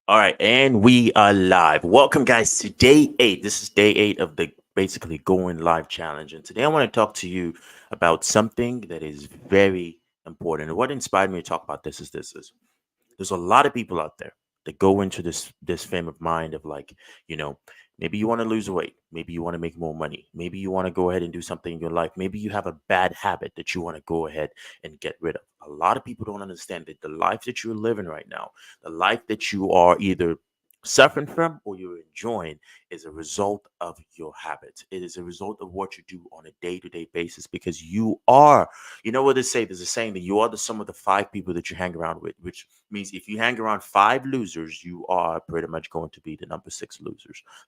All right, and we are live. Welcome, guys, to day eight. This is day eight of the basically going live challenge. And today I want to talk to you about something that is very important. And what inspired me to talk about this is there's a lot of people out there that go into this frame of mind of like, you know, maybe you want to lose weight, maybe you want to make more money, maybe you want to go ahead and do something in your life, maybe you have a bad habit that you want to go ahead and get rid of. A lot of people don't understand that the life that you're living right now, the life that you are either suffering from or you're enjoying, is a result of your habits. It is a result of what you do on a day-to-day basis, because you are, you know what they say, there's a saying that you are the sum of the five people that you hang around with, which means if you hang around five losers, you are pretty much going to be the number six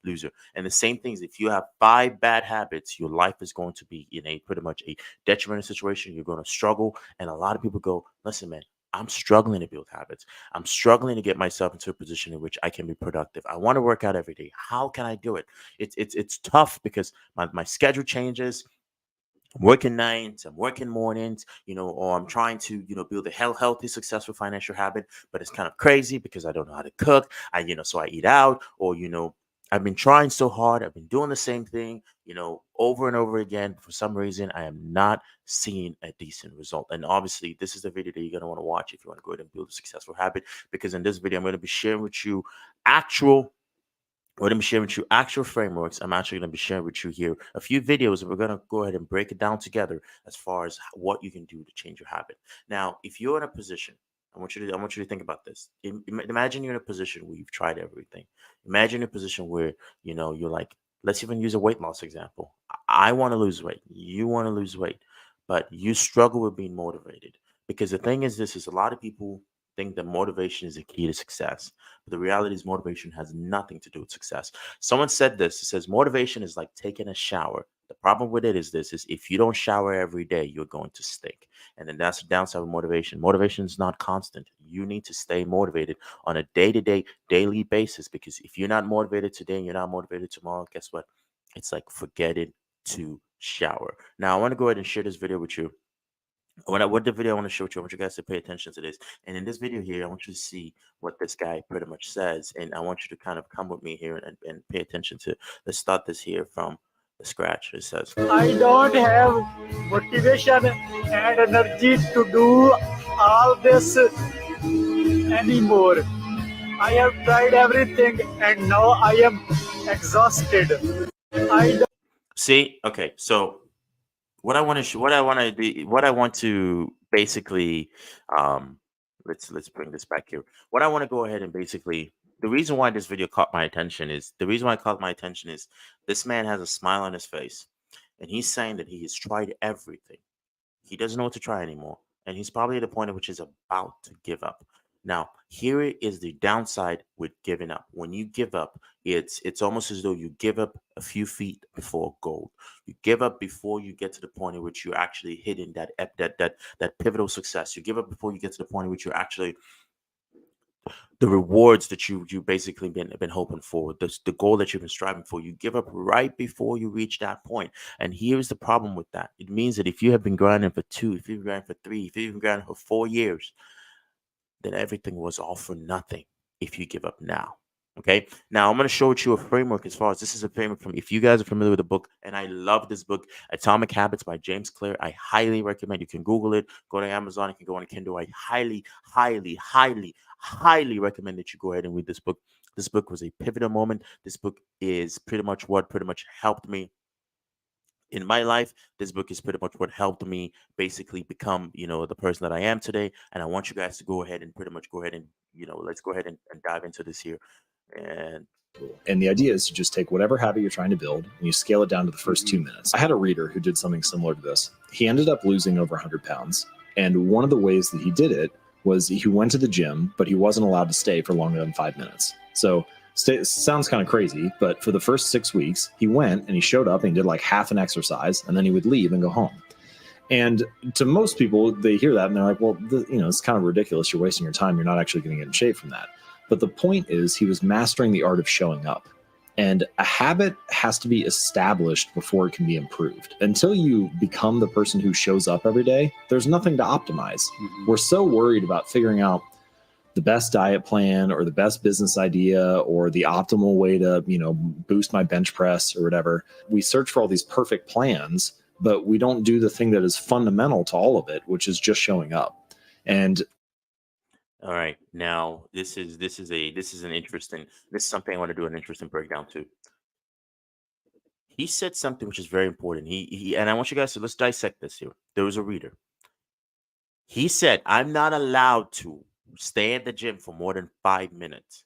loser. And the same things, if you have five bad habits, your life is going to be in a pretty much a detrimental situation. You're going to struggle. And a lot of people go, listen, man, I'm struggling to build habits. I'm struggling to get myself into a position in which I can be productive. I want to work out every day. How can I do it? It's tough because my schedule changes. I'm working nights, I'm working mornings, or I'm trying to, build a healthy, successful financial habit, but it's kind of crazy because I don't know how to cook. So I eat out, or, I've been trying so hard. I've been doing the same thing, over and over again. For some reason, I am not seeing a decent result. And obviously, this is the video that you're going to want to watch if you want to go ahead and build a successful habit, because in this video, I'm going to be sharing with you actual we're going to be sharing with you actual frameworks. I'm actually going to be sharing with you here a few videos, and we're going to go ahead and break it down together as far as what you can do to change your habit. Now, if you're in a position, I want you to think about this. Imagine you're in a position where you've tried everything. Imagine a position where you're like, let's even use a weight loss example. I want to lose weight. You want to lose weight, but you struggle with being motivated, because the thing is, this is a lot of people think that motivation is the key to success. But the reality is motivation has nothing to do with success. Someone said this. It says motivation is like taking a shower. The problem with it is this: is if you don't shower every day, you're going to stink. And then that's the downside of motivation. Motivation is not constant. You need to stay motivated on a day-to-day, daily basis, because if you're not motivated today and you're not motivated tomorrow, guess what? It's like forgetting to shower. Now, I want to go ahead and share this video with you. What the video I want to show you, I want you guys to pay attention to this. And in this video here, I want you to see what this guy pretty much says. And I want you to kind of come with me here and pay attention to. Let's start this here from the scratch. It says, I don't have motivation and energy to do all this anymore. I have tried everything and now I am exhausted. I see, okay, so what I want to basically, um, let's bring this back here. What I want to go ahead and basically, the reason why this video caught my attention is this man has a smile on his face, and he's saying that he has tried everything. He doesn't know what to try anymore. And he's probably at a point at which he's about to give up. Now, here is the downside with giving up. When you give up, it's almost as though you give up a few feet before goal. You give up before you get to the point in which you're actually hitting that pivotal success. You give up before you get to the point in which you're actually the rewards that you basically been hoping for, the goal that you've been striving for. You give up right before you reach that point. And here's the problem with that: it means that if you have been grinding for 2, if you've been grinding for 3, if you've been grinding for 4 years, then everything was all for nothing if you give up now. Okay. Now I'm going to show you a framework. As far as this is a framework from, if you guys are familiar with the book, and I love this book, Atomic Habits by James Clear. I highly recommend. You can Google it, go to Amazon, you can go on Kindle. I highly recommend that you go ahead and read this book. This book was a pivotal moment. This book is pretty much what pretty much helped me in my life. This book is pretty much what helped me basically become, the person that I am today. And I want you guys to go ahead and pretty much go ahead and, let's go ahead and dive into this here. And the idea is to just take whatever habit you're trying to build and you scale it down to the first 2 minutes. I had a reader who did something similar to this. He ended up losing over 100 pounds. And one of the ways that he did it was he went to the gym, but he wasn't allowed to stay for longer than 5 minutes. So sounds kind of crazy, but for the first 6 weeks, he went and he showed up and he did like half an exercise, and then he would leave and go home. And to most people, they hear that and they're like, well, it's kind of ridiculous. You're wasting your time. You're not actually going to get in shape from that. But the point is, he was mastering the art of showing up. And a habit has to be established before it can be improved. Until you become the person who shows up every day, there's nothing to optimize. We're so worried about figuring out the best diet plan or the best business idea or the optimal way to, boost my bench press or whatever. We search for all these perfect plans, but we don't do the thing that is fundamental to all of it, which is just showing up. And All right. Now, this is an interesting, this is something I want to do an interesting breakdown too. He said something which is very important. He and I want you guys to let's dissect this here. There was a reader. He said, "I'm not allowed to stay at the gym for more than 5 minutes."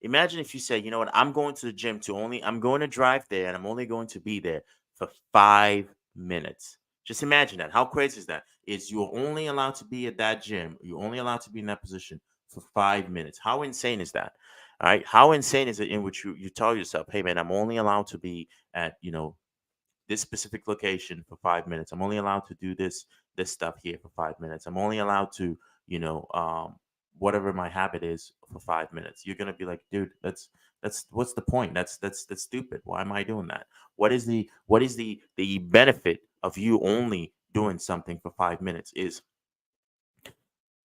Imagine if you say, you know what, I'm going to the gym to only, I'm going to drive there and I'm only going to be there for 5 minutes. Just imagine that. How crazy is that? Is you're only allowed to be at that gym, you're only allowed to be in that position for 5 minutes. How insane is that? All right. How insane is it in which you tell yourself, hey man, I'm only allowed to be at, this specific location for 5 minutes. I'm only allowed to do this stuff here for 5 minutes. I'm only allowed to, you know, whatever my habit is for 5 minutes. You're gonna be like, dude, that's what's the point? That's stupid. Why am I doing that? What is the benefit of you only doing something for 5 minutes? Is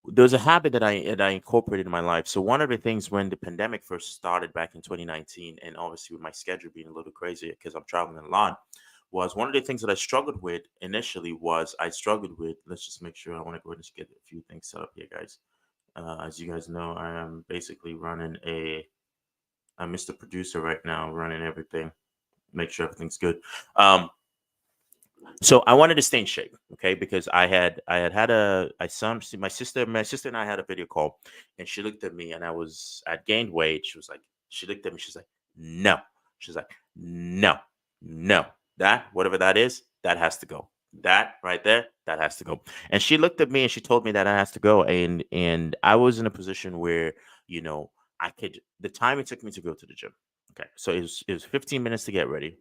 there's a habit that I incorporated in my life. So one of the things when the pandemic first started back in 2019, and obviously with my schedule being a little crazy because I'm traveling a lot, was one of the things that I struggled with initially was I struggled with. Let's just make sure I want to go ahead and just get a few things set up here, guys. As you guys know, I am basically running I'm Mr. Producer right now, running everything, make sure everything's good. Um, so I wanted to stay in shape, okay? Because I had I saw my sister and I had a video call, and she looked at me, and I'd gained weight. She looked at me, she's like, no, she's like, no, no, that whatever that is, that has to go. That right there, that has to go. And she looked at me and she told me that I has to go, and I was in a position where you know I could the time it took me to go to the gym. Okay, so it was 15 minutes to get ready.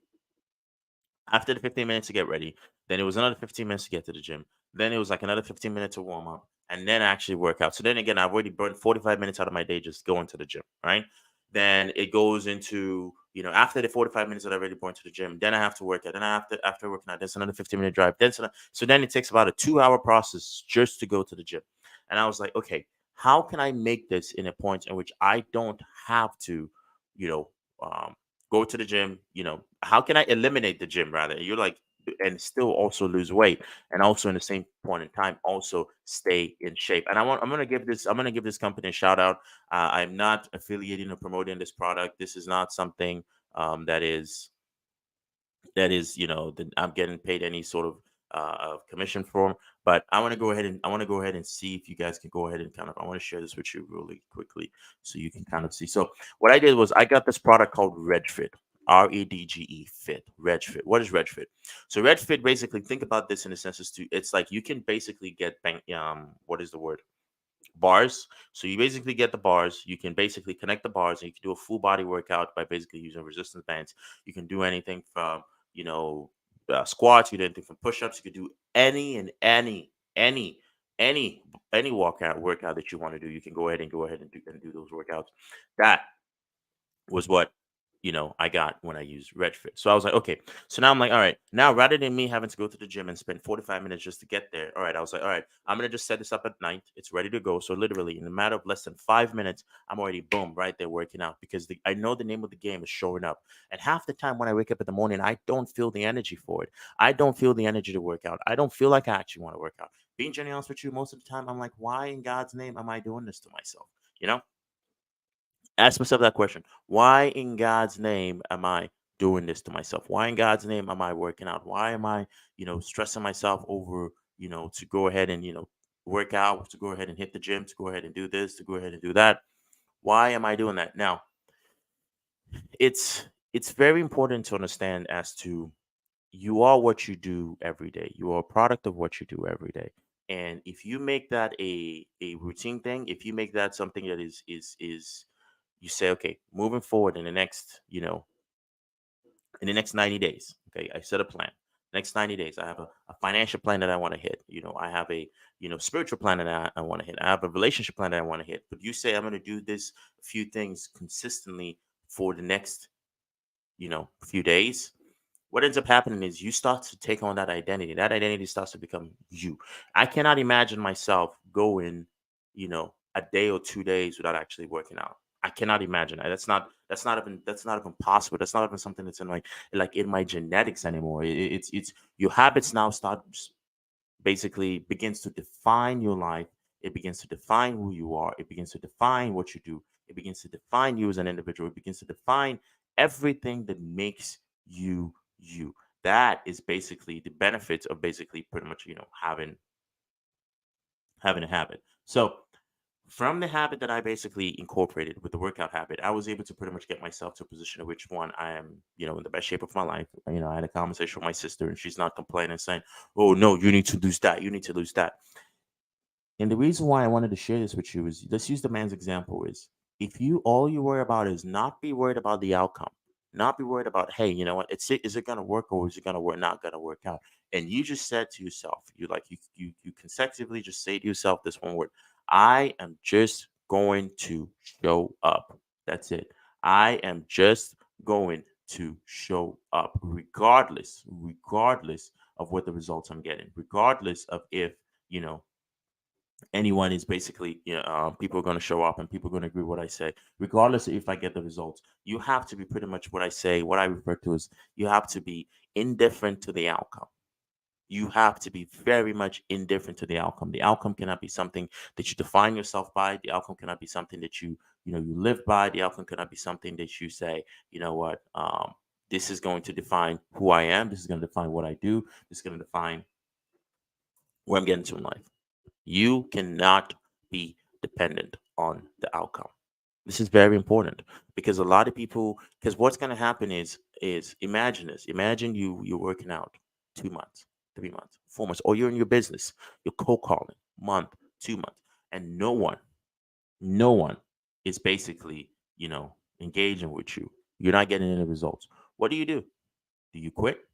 After the 15 minutes to get ready, then it was another 15 minutes to get to the gym. Then it was like another 15 minutes to warm up and then actually work out. So then again, I've already burned 45 minutes out of my day just going to the gym, right? Then it goes into, after the 45 minutes that I've already burned to the gym, then I have to work out. Then after working out, there's another 15-minute drive. So then it takes about a 2-hour process just to go to the gym. And I was like, okay, how can I make this in a point in which I don't have to, you know, um, go to the gym, how can I eliminate the gym rather? You're like, and still also lose weight and also in the same point in time also stay in shape. And I'm gonna give this company a shout out. I'm not affiliating or promoting this product. This is not something that is that I'm getting paid any sort of commission for. But I want to go ahead and see if you guys can go ahead and kind of I want to share this with you really quickly so you can kind of see. So what I did was I got this product called RedFit. REDGE Fit. RedFit. What is RedFit? So RedFit basically think about this in the sense it's like you can basically get what is the word? Bars. So you basically get the bars. You can basically connect the bars, and you can do a full body workout by basically using resistance bands. You can do anything from you know squats. You can do anything from push-ups. You can do any any any workout that you want to do. You can go ahead and do those workouts. That was what I got when I used Redfit. So I was like, okay. So now I'm like, all right. Now rather than me having to go to the gym and spend 45 minutes just to get there, all right. I was like, all right. I'm gonna just set this up at night. It's ready to go. So literally, in a matter of less than 5 minutes, I'm already boom right there working out because I know the name of the game is showing up. And half the time when I wake up in the morning, I don't feel the energy for it. I don't feel the energy to work out. I don't feel like I actually want to work out. Being genuinely honest with you, most of the time I'm like, why in God's name am I doing this to myself? You know? Ask myself that question. Why in God's name am I doing this to myself? Why in God's name am I working out? Why am I, stressing myself over, to go ahead and, work out, to go ahead and hit the gym, to go ahead and do this, to go ahead and do that? Why am I doing that? Now, it's very important to understand as to you are what you do every day. You are a product of what you do every day. And if you make that a routine thing, if you make that something that is you say, okay, moving forward in the next 90 days, okay, I set a plan. Next 90 days, I have a financial plan that I want to hit. I have a, spiritual plan that I want to hit. I have a relationship plan that I want to hit. But you say I'm going to do this few things consistently for the next, few days. What ends up happening is you start to take on that identity. That identity starts to become you. I cannot imagine myself going, a day or 2 days without actually working out. I cannot imagine that. That's not even possible. That's not even something that's in my like in my genetics anymore. It's your habits now start basically begins to define your life. It begins to define who you are. It begins to define what you do. It begins to define you as an individual. It begins to define everything that makes you you. That is basically the benefits of basically pretty much having a habit. So from the habit that I basically incorporated with the workout habit, I was able to pretty much get myself to a position in which one I am, in the best shape of my life. I had a conversation with my sister, and she's not complaining, saying, "Oh no, you need to lose that. You need to lose that." And the reason why I wanted to share this with you is, let's use the man's example, is if you all you worry about is not be worried about the outcome, not be worried about, hey, you know what, is it gonna work, or is it gonna work not gonna work out? And you just said to yourself, you consecutively just say to yourself this one word: I am just going to show up. That's it. I am just going to show up regardless of what the results I'm getting, regardless of if you know anyone is basically, people are going to show up and people are going to agree with what I say, regardless of if I get the results. You have to be pretty much what I say, what I refer to as, you have to be indifferent to the outcome. You have to be very much indifferent to the outcome. The outcome cannot be something that you define yourself by. The outcome cannot be something that you live by. The outcome cannot be something that you say, you know what, this is going to define who I am. This is going to define what I do. This is going to define where I'm getting to in life. You cannot be dependent on the outcome. This is very important because a lot of people, because what's going to happen is imagine this. Imagine you're working out 2 months, 3 months, 4 months, or you're in your business, you're cold calling month, 2 months, and no one is basically, engaging with you. You're not getting any results. What do? Do you quit?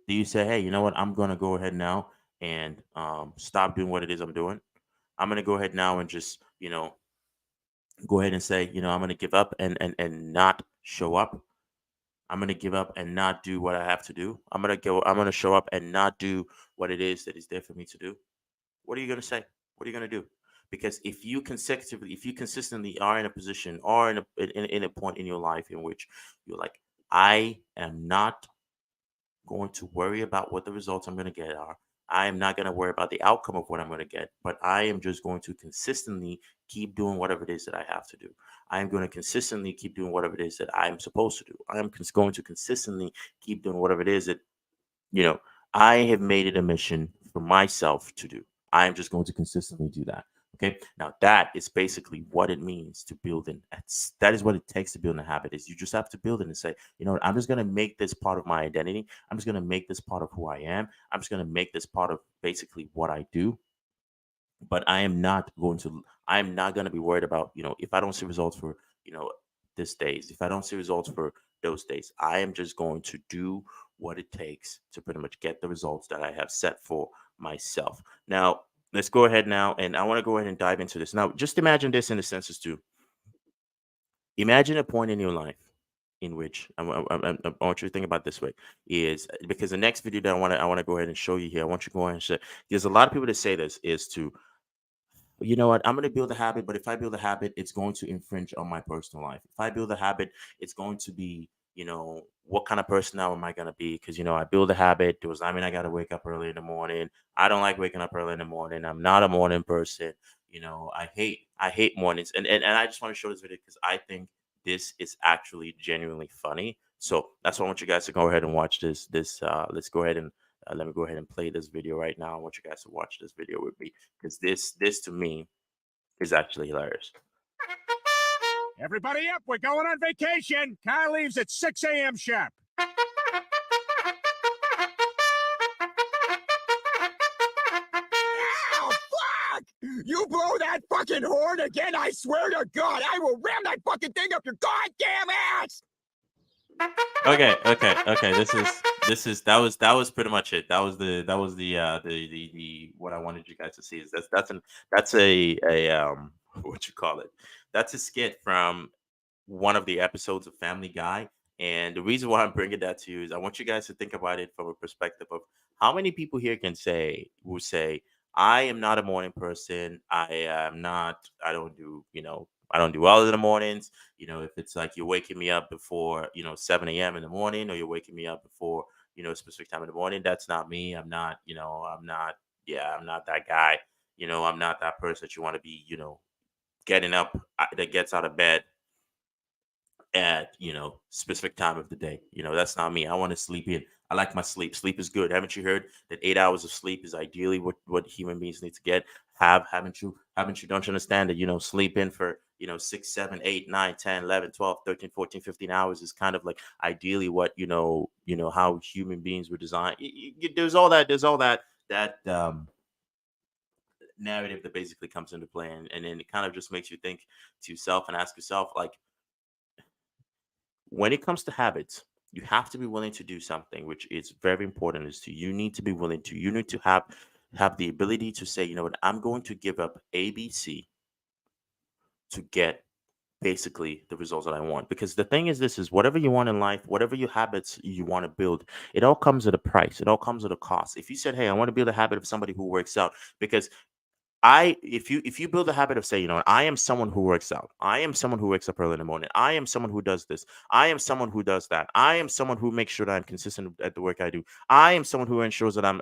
Do you say, hey, you know what? I'm going to go ahead now and stop doing what it is I'm doing. I'm going to go ahead now and just, go ahead and say, I'm going to give up and not show up. I'm going to give up and not do what I have to do. I'm going to show up and not do what it is that is there for me to do. What are you going to say? What are you going to do? Because if you consistently are in a position or in a point in your life in which you're like, I am not going to worry about what the results I'm going to get are. I am not going to worry about the outcome of what I'm going to get, but I am just going to consistently keep doing whatever it is that I have to do. I am going to consistently keep doing whatever it is that I'm supposed to do. I am going to consistently keep doing whatever it is that you know, I have made it a mission for myself to do. I am just going to consistently do that. Okay. Now that is basically what it means to build in. That is what it takes to build a habit. Is you just have to build it and say, you know what, I'm just going to make this part of my identity. I'm just going to make this part of who I am. I'm just going to make this part of basically what I do. But I am not going to be worried about, if I don't see results for, you know, this days, if I don't see results for those days, I am just going to do what it takes to pretty much get the results that I have set for myself. Now, let's go ahead now, and I want to go ahead and dive into this. Now, just imagine this in the senses too. Imagine a point in your life in which I want you to think about this way is because the next video that I want to go ahead and show you here. I want you to go ahead and say, there's a lot of people that say this is to, you know what, I'm going to build a habit, but if I build a habit, it's going to infringe on my personal life. If I build a habit, it's going to be, what kind of person now am I going to be? Because, I build a habit. Does I mean I got to wake up early in the morning? I don't like waking up early in the morning. I'm not a morning person. I hate mornings. And I just want to show this video because I think this is actually genuinely funny. So that's why I want you guys to go ahead and watch let's go ahead and let me go ahead and play this video right now. I want you guys to watch this video with me because this to me is actually hilarious. Everybody up, we're going on vacation. Car leaves at 6 a.m. sharp. Ow, fuck! You blow that fucking horn again, I swear to God, I will ram that fucking thing up your goddamn ass! Okay. That was pretty much it. That was the what I wanted you guys to see is that's a what you call it? That's a skit from one of the episodes of Family Guy. And the reason why I'm bringing that to you is I want you guys to think about it from a perspective of how many people here will say, I am not a morning person. I am not. I don't do. I don't do well in the mornings. If it's like you're waking me up before 7 a.m. in the morning, or you're waking me up before a specific time in the morning, that's not me. I'm not. I'm not. Yeah, I'm not that guy. I'm not that person that you want to be. Getting up that gets out of bed at specific time of the day. That's not me. I want to sleep in. I like my sleep. Sleep is good. Haven't you heard that 8 hours of sleep is ideally what human beings need to get? Haven't you don't you understand that sleep in for 6, 7, 8, 9, 10, 11, 12, 13, 14, 15 hours is kind of like ideally what how human beings were designed. There's all that narrative that basically comes into play, and then it kind of just makes you think to yourself and ask yourself, like, when it comes to habits, you have to be willing to do something which is very important. Is to You need to be willing to, you need to have the ability to say, you know what, I'm going to give up ABC to get basically the results that I want. Because the thing is, this is whatever you want in life, whatever your habits you want to build, it all comes at a price, it all comes at a cost. If you said, hey, I want to build a habit of somebody who works out, because if you build a habit of saying, I am someone who works out, I am someone who wakes up early in the morning, I am someone who does this, I am someone who does that, I am someone who makes sure that I'm consistent at the work I do, I am someone who ensures that I'm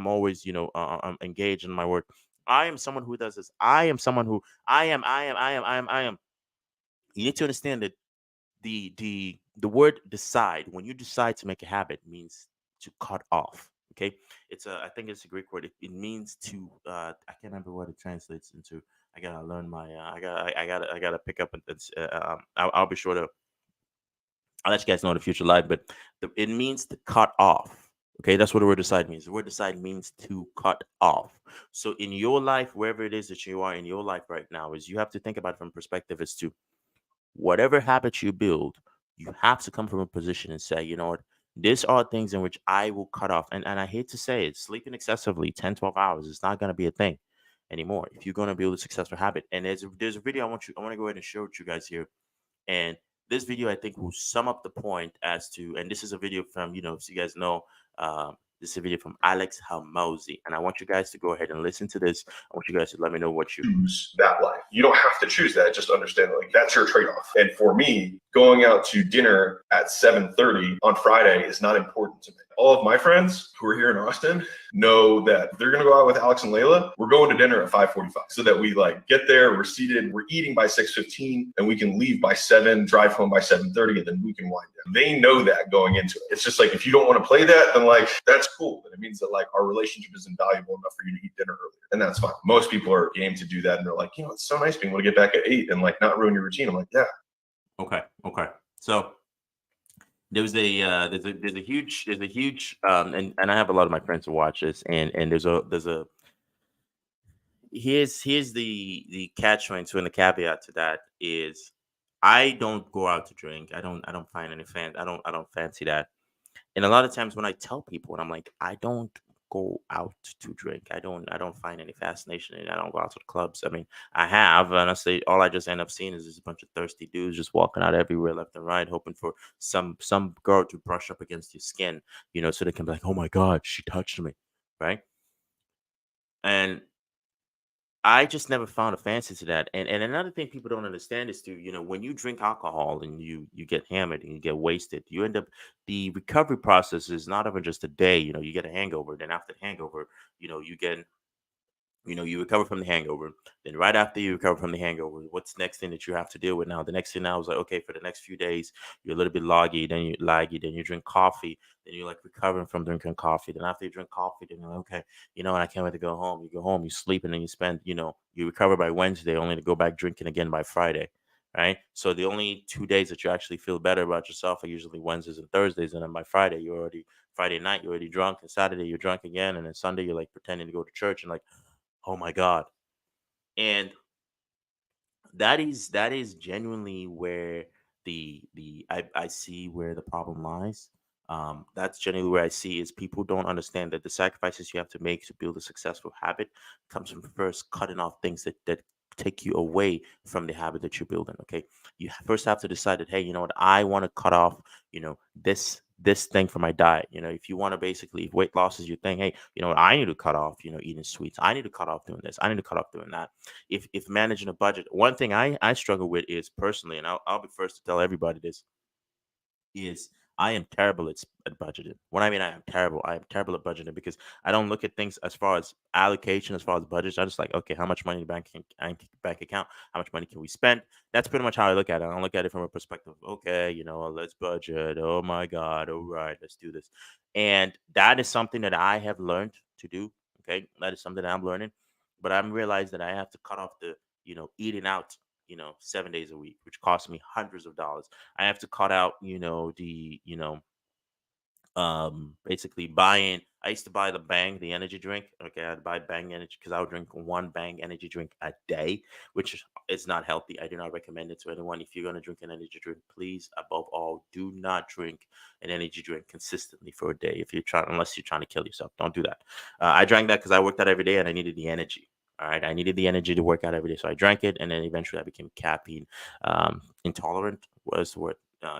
always I'm engaged in my work, I am someone who does this, I am someone who I am. You need to understand that the word decide, when you decide to make a habit, means to cut off. Okay, I think it's a Greek word. It means to I can't remember what it translates into. I gotta learn my I gotta pick up I'll be sure to, I'll let you guys know in the future live, but it means to cut off. Okay, that's what the word decide means. The word decide means to cut off. So in your life, wherever it is that you are in your life right now, is you have to think about it from perspective as to whatever habits you build, you have to come from a position and say, you know what, these are things in which I will cut off. And I hate to say it, sleeping excessively 10, 12 hours is not going to be a thing anymore if you're going to build a successful habit. And there's a video I want to go ahead and show it to you guys here. And this video, I think, will sum up the point as to, and this is a video from, so you guys know, this is a video from Alex Halmozy. And I want you guys to go ahead and listen to this. I want you guys to let me know what you choose that life. You don't have to choose that. Just understand like that's your trade-off. And for me, going out to dinner at 7:30 on Friday is not important to me. All of my friends who are here in Austin know that they're gonna go out with Alex and Layla. We're going to dinner at 5:45 so that we like get there, we're seated, we're eating by 6:15, and we can leave by 7, drive home by 7:30, and then we can wind down. They know that going into it. It's just like if you don't want to play that, then like that's cool. And it means that like our relationship isn't valuable enough for you to eat dinner earlier. And that's fine. Most people are game to do that, and they're like, it's so nice being able to get back at 8 and like not ruin your routine. I'm like, yeah. Okay. So there's a huge and I have a lot of my friends who watch this, and there's a here's the catch 22, and the caveat to that is I don't go out to drink. I don't find any I don't fancy that. And a lot of times when I tell people, and I'm like, I don't go out to drink. I don't find any fascination in it. I don't go out to the clubs. I mean, I have, and I say all I just end up seeing is just a bunch of thirsty dudes just walking out everywhere left and right, hoping for some girl to brush up against your skin, so they can be like, oh my God, she touched me. Right. And I just never found a fancy to that. And another thing people don't understand is, when you drink alcohol and you get hammered and you get wasted, you end up, the recovery process is not even just a day. You get a hangover. Then after the hangover, you get, you recover from the hangover. Then right after you recover from the hangover, what's the next thing that you have to deal with now? The next thing now is like, okay, for the next few days, you're a little bit laggy, then you drink coffee, then you're like recovering from drinking coffee. Then after you drink coffee, then you're like, okay, and I can't wait to go home. You go home, you sleep, and then you spend, you recover by Wednesday, only to go back drinking again by Friday. Right. So the only 2 days that you actually feel better about yourself are usually Wednesdays and Thursdays. And then by Friday night, you're already drunk. And Saturday, you're drunk again. And then Sunday, you're like pretending to go to church and like, oh my God. And that is genuinely where I see where the problem lies. That's generally where I see is people don't understand that the sacrifices you have to make to build a successful habit comes from first cutting off things that take you away from the habit that you're building. Okay, you first have to decide that, hey, you know what, I want to cut off this this thing for my diet. If you want to basically, if weight loss is your thing, hey, I need to cut off, eating sweets. I need to cut off doing this. I need to cut off doing that. If managing a budget, one thing I struggle with is personally, and I'll be first to tell everybody this, is I am terrible at budgeting. What I mean, I am terrible at budgeting because I don't look at things as far as allocation, as far as budgets. I just like, okay, how much money in the bank account? How much money can we spend? That's pretty much how I look at it. I don't look at it from a perspective, okay, let's budget. Oh my God, all right, let's do this. And that is something that I have learned to do. Okay, that is something that I'm learning, but I'm realized that I have to cut off the, eating out, 7 days a week, which costs me hundreds of dollars. I have to cut out, basically buying. I used to buy the Bang, the energy drink. Okay, I'd buy Bang energy because I would drink one Bang energy drink a day, which is not healthy. I do not recommend it to anyone. If you're gonna drink an energy drink, please, above all, do not drink an energy drink consistently for a day. If you're trying, unless you're trying to kill yourself, don't do that. I drank that because I worked out every day and I needed the energy. All right, I needed the energy to work out every day, so I drank it, and then eventually I became caffeine intolerant. Was what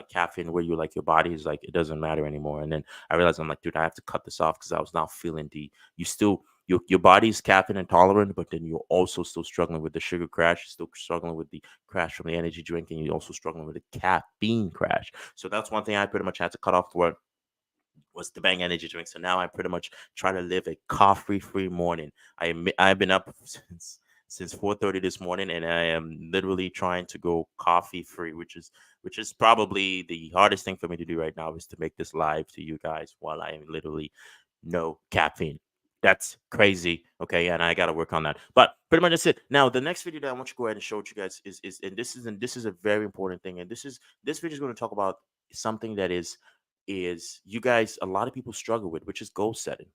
caffeine, where you like your body is like it doesn't matter anymore. And then I realized I'm like, dude, I have to cut this off because I was not feeling the. You still your body's caffeine intolerant, but then you're also still struggling with the sugar crash. You're still struggling with the crash from the energy drink, and you're also struggling with the caffeine crash. So that's one thing I pretty much had to cut off for was the Bang energy drink. So now I pretty much try to live a coffee-free morning. I've been up since 4:30 this morning, and I am literally trying to go coffee-free, which is probably the hardest thing for me to do right now is to make this live to you guys while I am literally no caffeine. That's crazy. Okay, and I gotta work on that. But pretty much that's it. Now the next video that I want you to go ahead and show you guys is and this is a very important thing. And this video is going to talk about something that is you guys a lot of people struggle with, which is goal setting.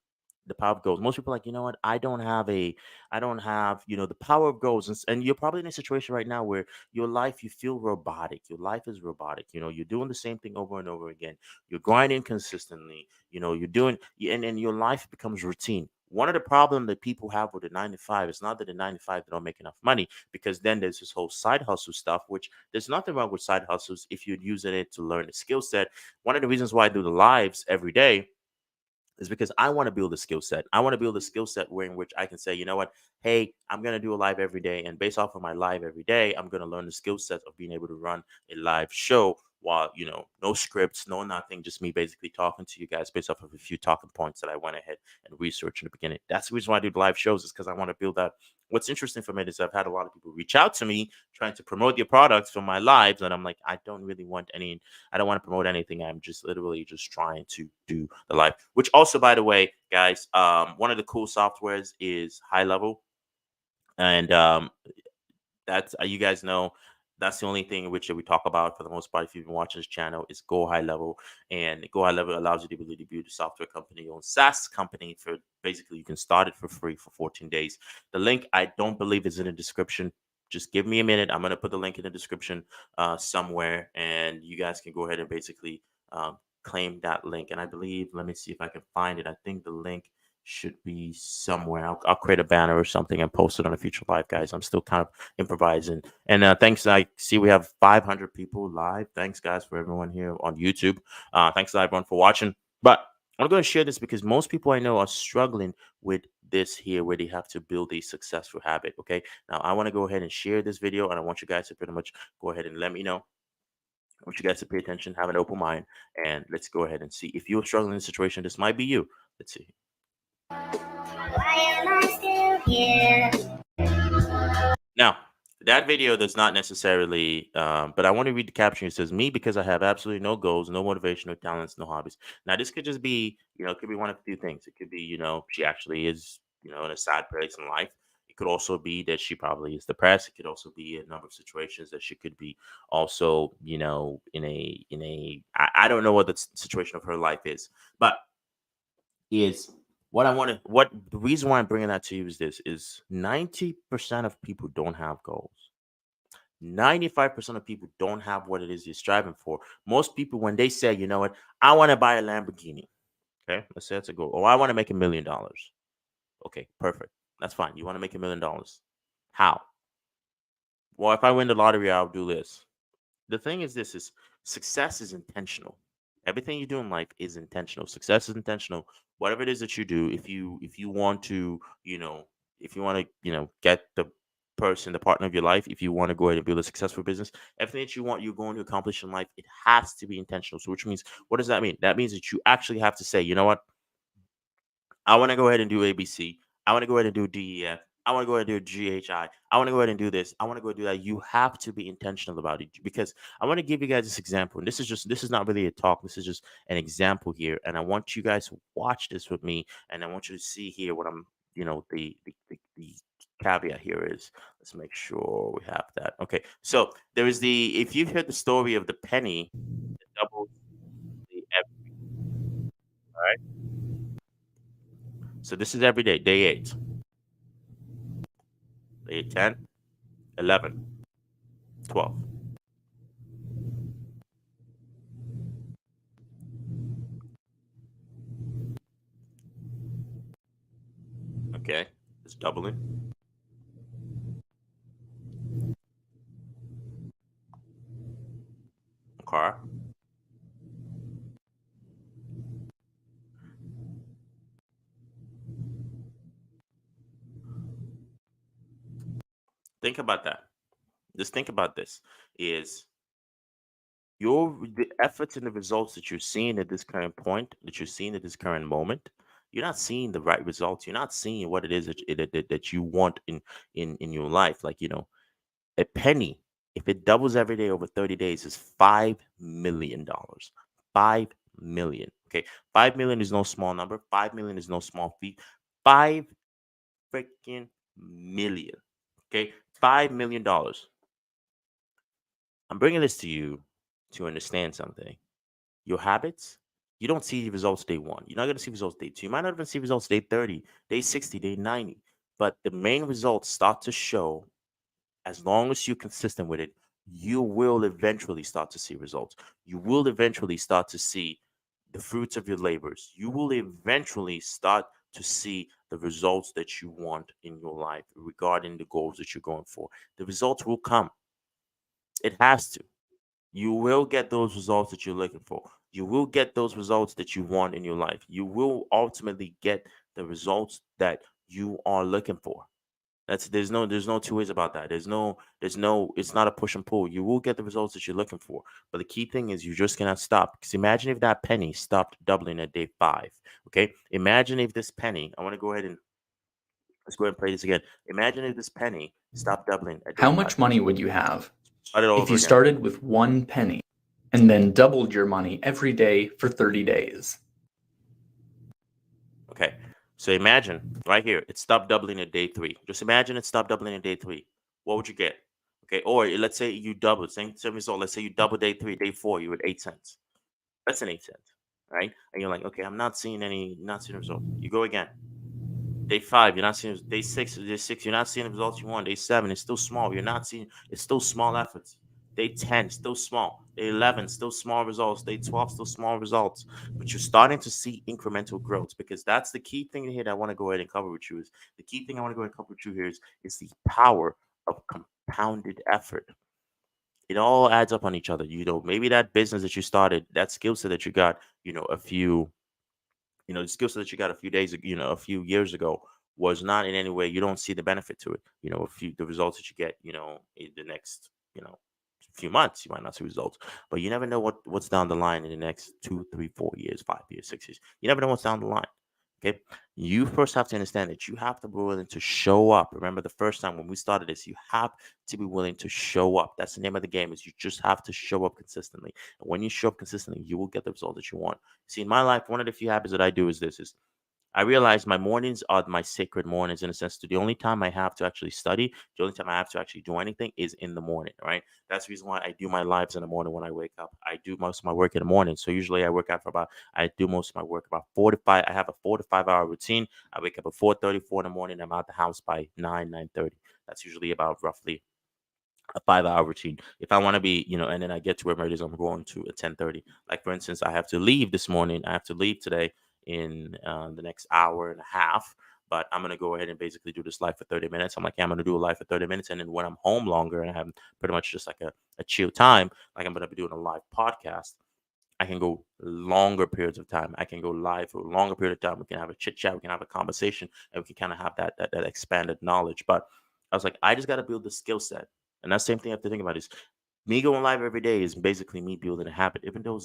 The power of goals. Most people are like, you know what, I don't have, the power of goals. And you're probably in a situation right now where your life, you feel robotic. Your life is robotic. You're doing the same thing over and over again. You're grinding consistently. You're doing, and your life becomes routine. One of the problem that people have with the 9 to 5 is not that the 9 to 5 they don't make enough money, because then there's this whole side hustle stuff, which there's nothing wrong with side hustles if you're using it to learn a skill set. One of the reasons why I do the lives every day is because I want to build a skill set. I want to build a skill set where in which I can say, you know what, hey, I'm gonna do a live every day, and based off of my live every day, I'm gonna learn the skill set of being able to run a live show while no scripts, no nothing, just me basically talking to you guys based off of a few talking points that I went ahead and researched in the beginning. That's the reason why I do the live shows, is because I want to build that. What's interesting for me is I've had a lot of people reach out to me trying to promote their products for my lives, and I'm like, I don't really want any. I don't want to promote anything. I'm just literally just trying to do the live. Which also, by the way, guys, one of the cool softwares is High Level, and that's you guys know that's the only thing in which we talk about for the most part. If you've been watching this channel, is Go High Level, and Go High Level allows you the ability to build a software company, your own SaaS company. For basically, you can start it for free for 14 days. The link I don't believe is in the description. Just give me a minute. I'm gonna put the link in the description somewhere, and you guys can go ahead and basically claim that link. And I believe, let me see if I can find it. I think the link should be somewhere. I'll create a banner or something and post it on a future live, guys. I'm still kind of improvising. And thanks. I see we have 500 people live. Thanks, guys, for everyone here on YouTube. Thanks, everyone, for watching. But I'm going to share this because most people I know are struggling with this here, where they have to build a successful habit. Okay. Now, I want to go ahead and share this video, and I want you guys to pretty much go ahead and let me know. I want you guys to pay attention, have an open mind, and let's go ahead and see if you're struggling in a situation. This might be you. Let's see. Why am I still here? Now, that video does not necessarily, but I want to read the caption. It says, "Me because I have absolutely no goals, no motivation, no talents, no hobbies." Now, this could just be, it could be one of a few things. It could be, she actually is, in a sad place in life. It could also be that she probably is depressed. It could also be a number of situations that she could be also, I don't know what the situation of her life is, but is what the reason why I'm bringing that to you is this is 90% of people don't have goals. 95% of people don't have what it is you're striving for. Most people, when they say, you know what, I want to buy a Lamborghini. Okay, let's say that's a goal. Oh, I want to make $1 million. Okay, perfect. That's fine. You want to make $1 million. How? Well, if I win the lottery, I'll do this. The thing is, this is success is intentional. Everything you do in life is intentional. Success is intentional. Whatever it is that you do, if you want to, if you want to, get the person, the partner of your life, if you want to go ahead and build a successful business, everything that you want, you're going to accomplish in life, it has to be intentional. So, which means, what does that mean? That means that you actually have to say, you know what? I want to go ahead and do ABC. I want to go ahead and do DEF. I want to go ahead and do GHI. I want to go ahead and do this. I want to go do that. You have to be intentional about it, because I want to give you guys this example. And this is not really a talk. This is just an example here. And I want you guys to watch this with me. And I want you to see here what I'm, the caveat here is. Let's make sure we have that. Okay. So there is if you've heard the story of the penny that doubles the all right. So this is every day, day 8, day 10, 11, 12. Okay, it's doubling. Okay. Think about that. Just think about this. Is the efforts and the results that you're seeing at this current point, that you're seeing at this current moment, you're not seeing the right results. You're not seeing what it is that you want in your life. Like, a penny, if it doubles every day over 30 days, is $5 million. 5 million. Okay. 5 million is no small number. 5 million is no small feat. 5 freaking million. Okay. $5 million. I'm bringing this to you to understand something. Your habits, you don't see results day 1. You're not going to see results day 2. You might not even see results day 30, day 60, day 90. But the main results start to show. As long as you're consistent with it, you will eventually start to see results. You will eventually start to see the fruits of your labors. You will eventually start to see the results that you want in your life regarding the goals that you're going for. The results will come. It has to. You will get those results that you're looking for. You will get those results that you want in your life. You will ultimately get the results that you are looking for. There's no two ways about that. There's no it's not a push and pull. You will get the results that you're looking for. But the key thing is you just cannot stop. Because imagine if that penny stopped doubling at day 5. Okay. Imagine if this penny, I want to go ahead and let's go ahead and play this again. Imagine if this penny stopped doubling at day How 5. much money would you have Start it all if over you again. started with 1 penny and then doubled your money every day for 30 days? Okay. So imagine right here, it stopped doubling at day 3. Just imagine it stopped doubling at day 3. What would you get? Okay. Or let's say you double, same result. Let's say you double day 3, day 4, you at 8 cents. That's an 8 cents. Right. And you're like, okay, I'm not seeing a result. You go again. Day 5, you're not seeing day 6, you're not seeing the results you want. Day 7, it's still small. You're not seeing it's still small efforts. Day 10, still small. Day 11, still small results. Day 12, still small results. But you're starting to see incremental growth, because that's the key thing here that I want to go ahead and cover with you. Is the key thing I want to go ahead and cover with you here is the power of compounded effort. It all adds up on each other. Maybe that business that you started, that skill set that you got, a few the skill set that you got a few days, a few years ago, was not in any way. You don't see the benefit to it. The results that you get, in the next, few months, you might not see results, but you never know what's down the line in the next 2, 3, 4 years, 5 years, 6 years. You never know what's down the line. Okay. You first have to understand that you have to be willing to show up. Remember the first time when we started this, you have to be willing to show up. That's the name of the game, is you just have to show up consistently. And when you show up consistently, you will get the result that you want. See, in my life, one of the few habits that I do is this: is I realize my mornings are my sacred mornings, in a sense. To the only time I have to actually study, the only time I have to actually do anything is in the morning, right? That's the reason why I do my lives in the morning when I wake up. I do most of my work in the morning. So usually I do most of my work about 4 to 5. I have a 4 to 5 hour routine. I wake up at 4:34 in the morning. I'm out the house by 9:30. That's usually about roughly a 5 hour routine. If I want to be, and then I get to where it is I'm going to at 10:30. Like, for instance, I have to leave this morning. I have to leave today in the next hour and a half. But I'm gonna go ahead and basically do this live for 30 minutes. I'm like, yeah, I'm gonna do a live for 30 minutes, and then when I'm home longer and I have pretty much just like a chill time, like I'm gonna be doing a live podcast. I can go longer periods of time. I can go live for a longer period of time. We can have a chit chat. We can have a conversation, and we can kind of have that expanded knowledge. But I was like, I just got to build the skill set, and that same thing I have to think about is me going live every day is basically me building a habit. Even though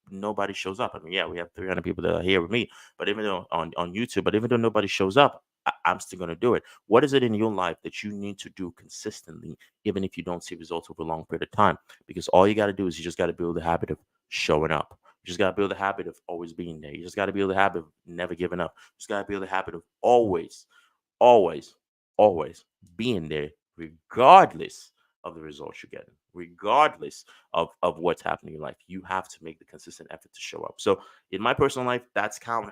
nobody shows up. I mean, yeah, we have 300 people that are here with me, but even though on YouTube, but even though nobody shows up, I'm still gonna do it. What is it in your life that you need to do consistently, even if you don't see results over a long period of time? Because all you got to do is you just got to build a habit of showing up. You just got to build a habit of always being there. You just got to build a habit of never giving up. You just got to build a habit of always, always being there, regardless of the results you're getting, regardless of what's happening in your life. You have to make the consistent effort to show up. So in my personal life, that's how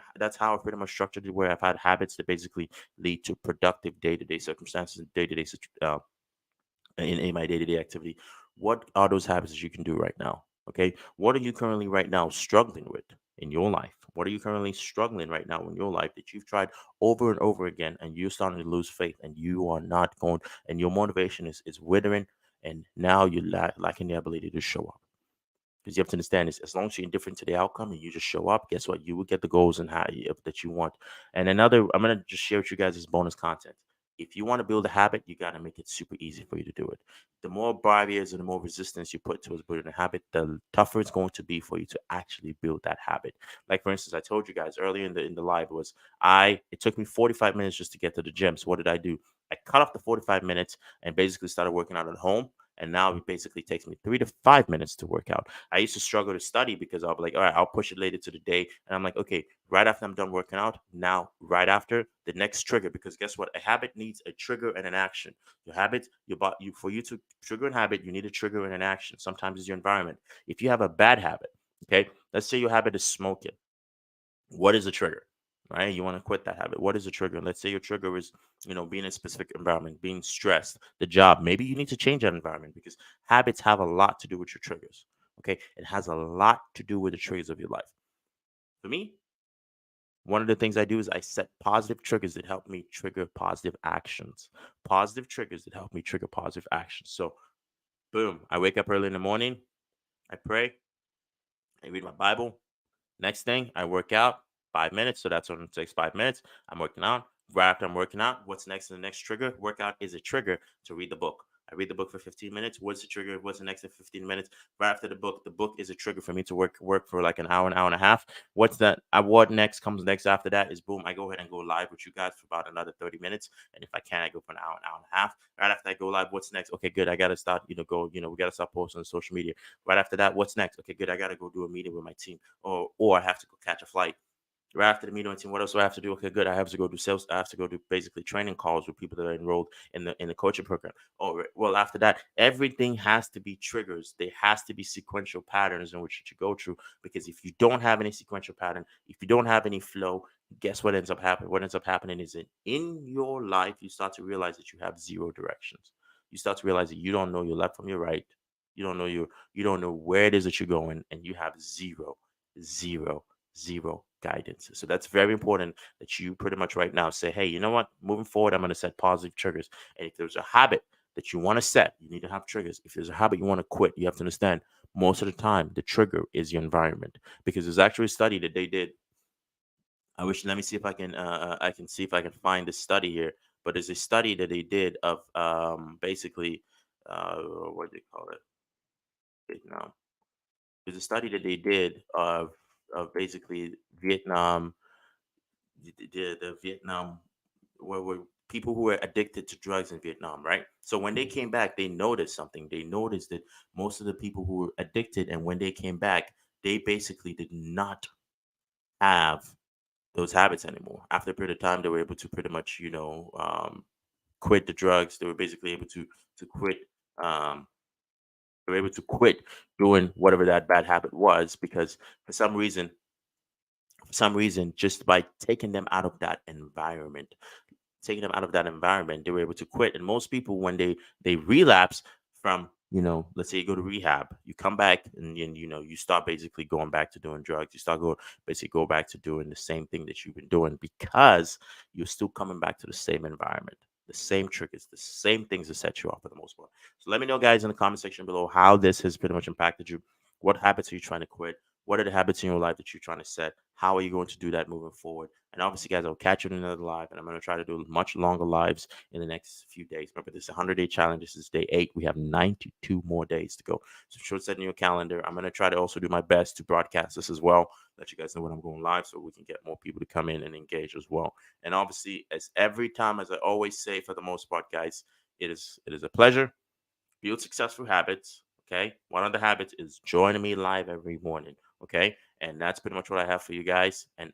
I pretty much structured it, where I've had habits that basically lead to productive day-to-day circumstances and day-to-day in my day-to-day activity. What are those habits that you can do right now? Okay, what are you currently right now struggling with in your life? What are you currently struggling right now in your life that you've tried over and over again, and you're starting to lose faith, and you are not going, and your motivation is withering, and now you're lacking the ability to show up? Because you have to understand is, as long as you're indifferent to the outcome and you just show up, guess what? You will get the goals and that you want. And another, I'm gonna just share with you guys this bonus content. If you want to build a habit, you gotta make it super easy for you to do it. The more barriers and the more resistance you put towards building a habit, the tougher it's going to be for you to actually build that habit. Like for instance, I told you guys earlier in the live was it took me 45 minutes just to get to the gym. So what did I do? I cut off the 45 minutes and basically started working out at home. And now it basically takes me 3 to 5 minutes to work out. I used to struggle to study because I'll be like, all right, I'll push it later to the day. And I'm like, okay, right after I'm done working out, now, right after the next trigger, because guess what? A habit needs a trigger and an action. Your habit, for you to trigger a habit, you need a trigger and an action. Sometimes it's your environment. If you have a bad habit, okay, let's say your habit is smoking. What is the trigger? Right? You want to quit that habit. What is the trigger? Let's say your trigger is, being in a specific environment, being stressed, the job. Maybe you need to change that environment because habits have a lot to do with your triggers. Okay. It has a lot to do with the triggers of your life. For me, one of the things I do is I set positive triggers that help me trigger positive actions. Positive triggers that help me trigger positive actions. So, boom, I wake up early in the morning, I pray, I read my Bible. Next thing, I work out 5 minutes. So that's when it takes 5 minutes. I'm working out. Right after I'm working out, what's next in the next trigger? Workout is a trigger to read the book. I read the book for 15 minutes. What's the trigger? What's the next in 15 minutes? Right after the book. The book is a trigger for me to work for like an hour and a half. What's that? What next comes next after that is boom. I go ahead and go live with you guys for about another 30 minutes. And if I can, I go for an hour and a half. Right after I go live, what's next? Okay, good. I gotta start, we gotta start posting on social media. Right after that, what's next? Okay, good. I gotta go do a meeting with my team, or I have to go catch a flight. Right after the meeting with team, what else do I have to do? Okay, good. I have to go do sales. I have to go do basically training calls with people that are enrolled in the coaching program. Oh, well, after that, everything has to be triggers. There has to be sequential patterns in which you go through. Because if you don't have any sequential pattern, if you don't have any flow, guess what ends up happening? What ends up happening is that in your life, you start to realize that you have zero directions. You start to realize that you don't know your left from your right. You don't know where it is that you're going, and you have zero zero guidance. So that's very important that you pretty much right now say, hey, you know what? Moving forward, I'm going to set positive triggers. And if there's a habit that you want to set, you need to have triggers. If there's a habit you want to quit, you have to understand most of the time the trigger is your environment. Because there's actually a study that they did. Let me see if I can see if I can find this study here. But there's a study that they did of basically, what do they call it? Vietnam. There's a study that they did of basically Vietnam, the Vietnam, where people who were addicted to drugs in Vietnam, right? So when they came back, they noticed something. They noticed that most of the people who were addicted, and when they came back, they basically did not have those habits anymore. After a period of time, they were able to pretty much, quit the drugs. They were basically able to quit. Um, they were able to quit doing whatever that bad habit was because for some reason, just by taking them out of that environment, they were able to quit. And most people, when they relapse from, let's say you go to rehab, you come back and you start basically going back to doing drugs. You start go back to doing the same thing that you've been doing because you're still coming back to the same environment, the same triggers, the same things that set you off for the most part. So let me know, guys, in the comment section below how this has pretty much impacted you. What habits are you trying to quit? What are the habits in your life that you're trying to set? How are you going to do that moving forward? And obviously, guys, I'll catch you in another live, and I'm going to try to do much longer lives in the next few days. Remember, this is a 100-day challenge. This is day 8. We have 92 more days to go. So, sure, set in your calendar. I'm going to try to also do my best to broadcast this as well, let you guys know when I'm going live so we can get more people to come in and engage as well. And obviously, as every time, as I always say, for the most part, guys, it is a pleasure. Build successful habits. Okay. One of the habits is joining me live every morning. Okay. And that's pretty much what I have for you guys. And